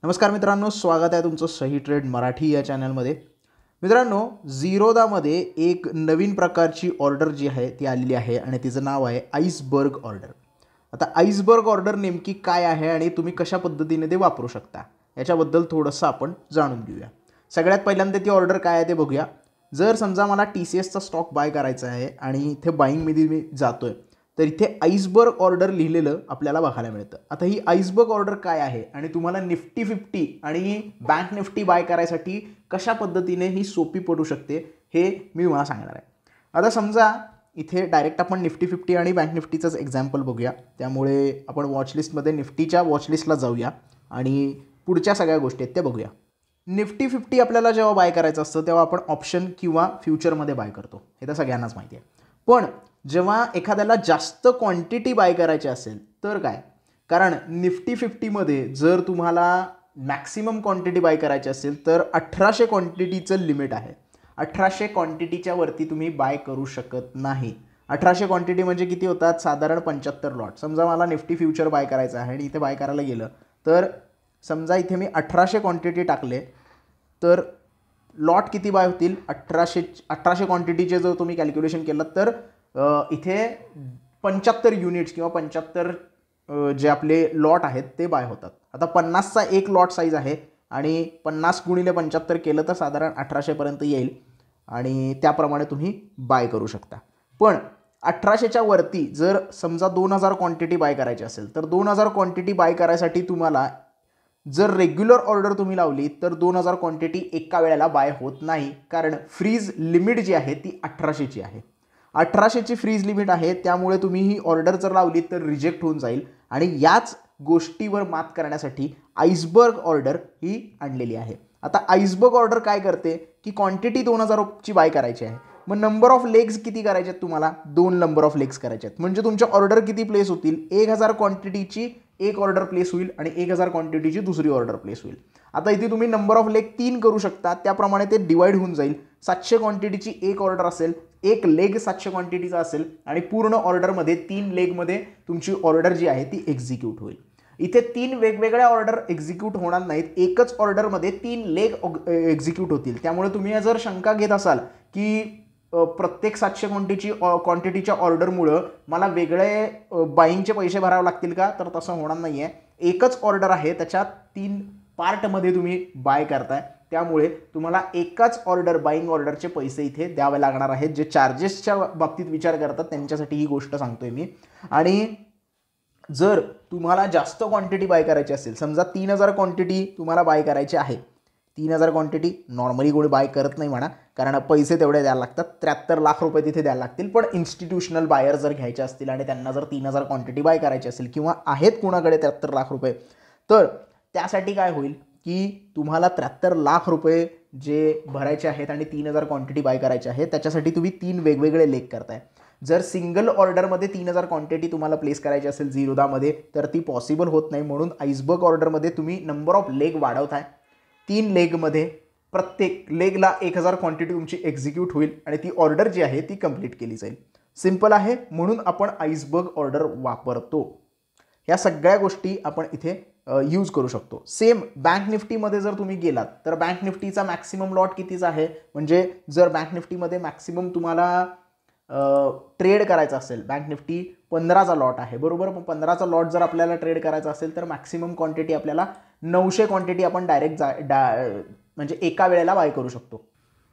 नमस्कार मित्रांनो, स्वागत आहे तुमचं सही ट्रेड मराठी या चॅनलमध्ये. मित्रांनो, झिरोदामध्ये एक नवीन प्रकारची ऑर्डर जी आहे ती आलेली आहे आणि तिचं नाव आहे आईसबर्ग ऑर्डर. आता आईसबर्ग ऑर्डर नेमकी काय आहे आणि तुम्ही कशा पद्धतीने ते वापरू शकता याच्याबद्दल थोडंसं आपण जाणून घेऊया. सगळ्यात पहिल्यांदा ती ऑर्डर काय आहे ते बघूया. जर समजा मला TCSचा स्टॉक बाय करायचा आहे आणि इथे बाईंगमध्ये मी जातोय, तर इथे आईसबर्ग ऑर्डर लिहिलेलं आपल्याला बघायला मिळतं. आता ही आईसबर्ग ऑर्डर काय आहे आणि तुम्हाला निफ्टी 50 आणि बँक निफ्टी बाय करायसाठी कशा पद्धतीने ही सोपी पडू शकते हे मी तुम्हाला सांगणार आहे. आता समजा इथे डायरेक्ट आपण निफ्टी 50 आणि बँक निफ्टीचंच एक्झाम्पल बघूया. त्यामुळे आपण वॉचलिस्टमध्ये निफ्टीच्या वॉचलिस्टला जाऊया आणि पुढच्या सगळ्या गोष्टी आहेत त्या बघूया. निफ्टी 50 आपल्याला जेव्हा बाय करायचं असतं तेव्हा आपण ऑप्शन किंवा फ्युचरमध्ये बाय करतो, हे तर सगळ्यांनाच माहिती आहे. पण जेव्हा एखाद्याला जास्त क्वांटिटी बाय करायची असेल तर काय, कारण निफ्टी 50मध्ये जर तुम्हाला मॅक्सिमम क्वांटिटी बाय करायची असेल तर 1800 क्वांटिटीचं लिमिट आहे. 1800 क्वांटिटीच्या वरती तुम्ही बाय करू शकत नाही. 1800 क्वांटिटी म्हणजे किती होतात, साधारण 75 लॉट. समजा मला निफ्टी फ्युचर बाय करायचं आहे आणि इथे बाय करायला गेलं तर समजा इथे मी 1800 क्वांटिटी टाकले तर लॉट किती बाय होतील, 1800 क्वांटिटीचे जर तुम्ही कॅल्क्युलेशन केलं तर इथे 75 युनिट्स किंवा 75 जे आपले लॉट आहेत ते बाय होतात. आता 50चा एक लॉट साईज आहे आणि 50 गुणिले 75 केलं तर साधारण 1800पर्यंत येईल आणि त्याप्रमाणे तुम्ही बाय करू शकता. पण 1800च्या वरती जर समजा 2000 क्वांटिटी बाय करायची असेल तर 2000 क्वांटिटी बाय करायसाठी तुम्हाला जर रेग्युलर ऑर्डर तुम्ही लावली तर 2000 क्वांटिटी एका वेळेला बाय होत नाही, कारण फ्रीज लिमिट जी आहे ती 1800ची आहे. 1800ची फ्रीज लिमिट आहे, त्यामुळे तुम्ही ही ऑर्डर जर लावली तर रिजेक्ट होऊन जाईल. आणि याच गोष्टीवर मात करण्यासाठी आईसबर्ग ऑर्डर ही आणलेली आहे. आता आईसबर्ग ऑर्डर काय करते की क्वांटिटी 2000ची बाय करायची आहे, मग नंबर ऑफ लेग्स किती करायचे आहेत तुम्हाला, 2 नंबर ऑफ लेग्स करायचे आहेत. म्हणजे तुमच्या ऑर्डर किती प्लेस होतील, 1000 क्वांटिटीची एक ऑर्डर प्लेस होईल आणि 1000 क्वांटिटीची दुसरी ऑर्डर प्लेस होईल. आता इथे तुम्ही नंबर ऑफ लेग 3 करू शकता, त्याप्रमाणे ते डिवाइड होऊन जाईल. 700 क्वांटिटीची एक ऑर्डर असेल, एक लेग 700 क्वांटिटीचा असेल आणि पूर्ण ऑर्डरमध्ये 3 लेगमध्ये तुमची ऑर्डर जी आहे ती एक्झिक्यूट होईल. इथे 3 वेगवेगळ्या ऑर्डर एक्झिक्यूट होणार नाहीत, एकच ऑर्डरमध्ये 3 लेग एक्झिक्यूट होतील. त्यामुळे तुम्ही जर शंका घेत असाल की प्रत्येक 700 क्वांटिटीच्या ऑर्डरमुळं मला वेगळे बाईंगचे पैसे भरावे लागतील का, तर तसं होणार नाही आहे. एकच ऑर्डर आहे, त्याच्यात 3 पार्टमध्ये तुम्ही बाय करताय, त्यामुळे तुम्हाला एकाच ऑर्डर बाईंग ऑर्डरचे पैसे इथे द्यावे लागणार आहेत. जे चार्जेसच्या बाबतीत विचार करतात त्यांच्यासाठी ही गोष्ट सांगतोय मी. आणि जर तुम्हाला जास्त क्वांटिटी बाय करायची असेल, समजा 3000 क्वांटिटी तुम्हाला बाय करायची आहे, 3000 क्वांटिटी नॉर्मली कोणी बाय करत नाही म्हणा, कारण पैसे तेवढे द्यायला लागतात, 73 लाख रुपये तिथे द्यायला लागतील. पण इन्स्टिट्यूशनल बायर जर घ्यायचे असतील आणि त्यांना जर 3000 क्वांटिटी बाय करायची असेल किंवा आहेत कुणाकडे 73 लाख रुपये, तर त्यासाठी काय होईल की तुम्हाला 73 लाख रुपये जे भरायचे आहेत आणि 3000 क्वांटिटी बाय करायचे आहेत, त्याच्यासाठी तुम्ही 3 वेगवेगळे लेग करताय. जर सिंगल ऑर्डरमध्ये 3000 क्वांटिटी तुम्हाला प्लेस करायची असेल झिरोदामध्ये तर ती पॉसिबल होत नाही. म्हणून आईसबर्ग ऑर्डरमध्ये तुम्ही नंबर ऑफ लेग वाढवताय. 3 लेगमध्ये प्रत्येक लेगला 1000 क्वांटिटी तुमची एक्झिक्यूट होईल आणि ती ऑर्डर जी आहे ती कंप्लीट केली जाईल. सिंपल आहे, म्हणून आपण आईसबर्ग ऑर्डर वापरतो. या सगळ्या गोष्टी आपण इथे यूज करू शकतो. सेम बँक निफ्टीमध्ये जर तुम्ही गेलात तर बँक निफ्टीचा मॅक्सिमम लॉट कितीचा आहे, म्हणजे जर बँक निफ्टीमध्ये मॅक्सिमम तुम्हाला ट्रेड करायचा असेल, बँक निफ्टी 15चा लॉट आहे बरोबर, मग 15चा लॉट जर आपल्याला ट्रेड करायचा असेल तर मॅक्सिमम क्वांटिटी आपल्याला 900 क्वांटिटी आपण डायरेक्ट म्हणजे एका वेळेला बाय करू शकतो.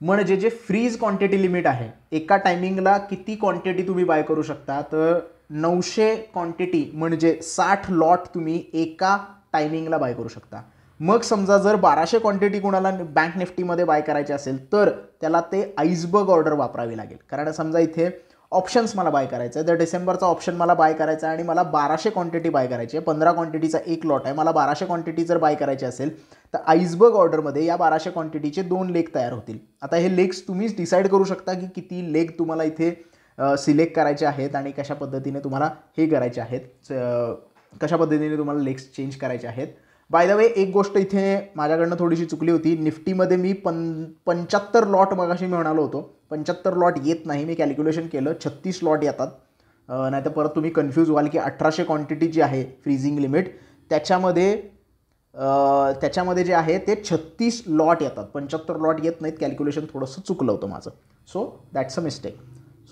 म्हणजे जे फ्रीज क्वांटिटी लिमिट आहे, एका टायमिंगला किती क्वांटिटी तुम्ही बाय करू शकता, तर 900 क्वांटिटी म्हणजे 60 लॉट तुम्ही एका टायमिंगला बाय करू शकता. मग समजा जर 1200 क्वांटिटी कोणाला बँक निफ्टीमध्ये बाय करायची असेल तर त्याला ते आईसबर्ग ऑर्डर वापरावी लागेल. कारण समजा इथे ऑप्शन्स मला बाय करायचं आहे, तर डिसेंबरचा ऑप्शन मला बाय करायचा आहे आणि मला 1200 क्वांटिटी बाय करायची आहे. 15 क्वांटिटीचा एक लॉट आहे, मला 1200 क्वांटिटी जर बाय करायची असेल तर आईसबर्ग ऑर्डरमध्ये या 1200 क्वांटिटीचे 2 लेग तयार होतील. आता हे लेग्स तुम्हीच डिसाईड करू शकता की किती लेग तुम्हाला इथे सिलेक्ट करायचे आहेत आणि कशा पद्धतीने तुम्हाला हे करायचे आहेत, कशा पद्धतीने तुम्हाला लेग्स चेंज करायचे आहेत. बाय द वे, एक गोष्ट इथे माझ्याकडनं थोडीशी चुकली होती. निफ्टीमध्ये मी 75 लॉट मगाशी मी म्हणालो होतो, 75 लॉट येत नाही, मी कॅल्क्युलेशन केलं 36 लॉट येतात. नाही तर परत तुम्ही कन्फ्यूज व्हाल की 1800 क्वांटिटी जी आहे फ्रीजिंग लिमिट, त्याच्यामध्ये त्याच्यामध्ये जे आहे ते 36 लॉट येतात, 75 लॉट येत नाहीत. कॅल्क्युलेशन थोडंसं चुकलं होतं माझं. So that's a mistake.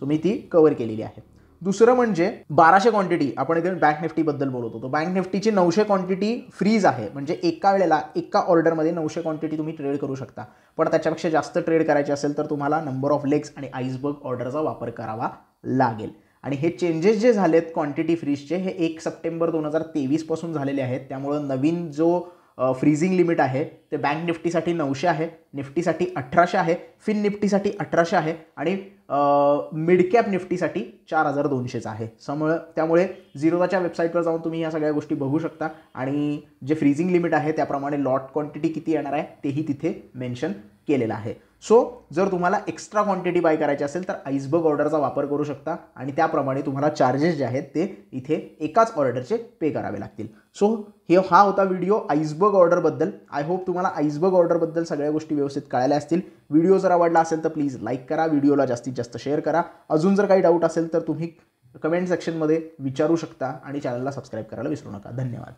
So मी ती कवर केलेली आहे. दुसरं म्हणजे 1200 क्वांटिटी. आपण इथे बँक निफ्टीबद्दल बोलत होतो. बँक निफ्टीची 900 क्वांटिटी फ्रीज आहे, म्हणजे एका वेळेला एका ऑर्डरमध्ये 900 क्वांटिटी तुम्ही ट्रेड करू शकता. पण त्याच्यापेक्षा जास्त ट्रेड करायचे असेल तर तुम्हाला नंबर ऑफ लेग्स आणि आईसबर्ग ऑर्डरचा वापर करावा लागेल. आणि हे चेंजेस जे झालेत क्वांटिटी फ्रीजचे हे 1 सप्टेंबर 2023 पासून झालेले आहेत. त्यामुळं नवीन जो फ्रीजिंग लिमिट आहे ते बँक निफ्टीसाठी 900 आहे, निफ्टीसाठी 1800 आहे, फिन निफ्टीसाठी 1800 आहे आणि मिड कॅप निफ्टीसाठी 4200 आहे. त्यामुळे झिरोदाच्या वेबसाईटवर जाऊन तुम्ही या सगळ्या गोष्टी बघू शकता आणि जे फ्रीजिंग लिमिट आहे त्याप्रमाणे लॉट क्वांटिटी किती येणार आहे तेही तिथे मेन्शन केलेलं आहे. सो जर तुम्हाला एक्स्ट्रा क्वांटिटी बाय करायची असेल तर आईसबर्ग ऑर्डरचा वापर करू शकता आणि त्याप्रमाणे तुम्हाला चार्जेस जे आहेत ते इथे एकाच ऑर्डरचे पे करावे लागतील. सो हा होता व्हिडिओ आईसबर्ग ऑर्डरबद्दल. आय होप तुम्हाला आईसबर्ग ऑर्डरबद्दल सगळ्या गोष्टी व्यवस्थित कळाल्या असतील. व्हिडिओ जर आवडला असेल तर प्लीज लाईक करा, व्हिडिओला जास्तीत जास्त शेअर करा. अजून जर काही डाऊट असेल तर तुम्ही कमेंट सेक्शनमध्ये विचारू शकता आणि चॅनलला सबस्क्राईब करायला विसरू नका. धन्यवाद.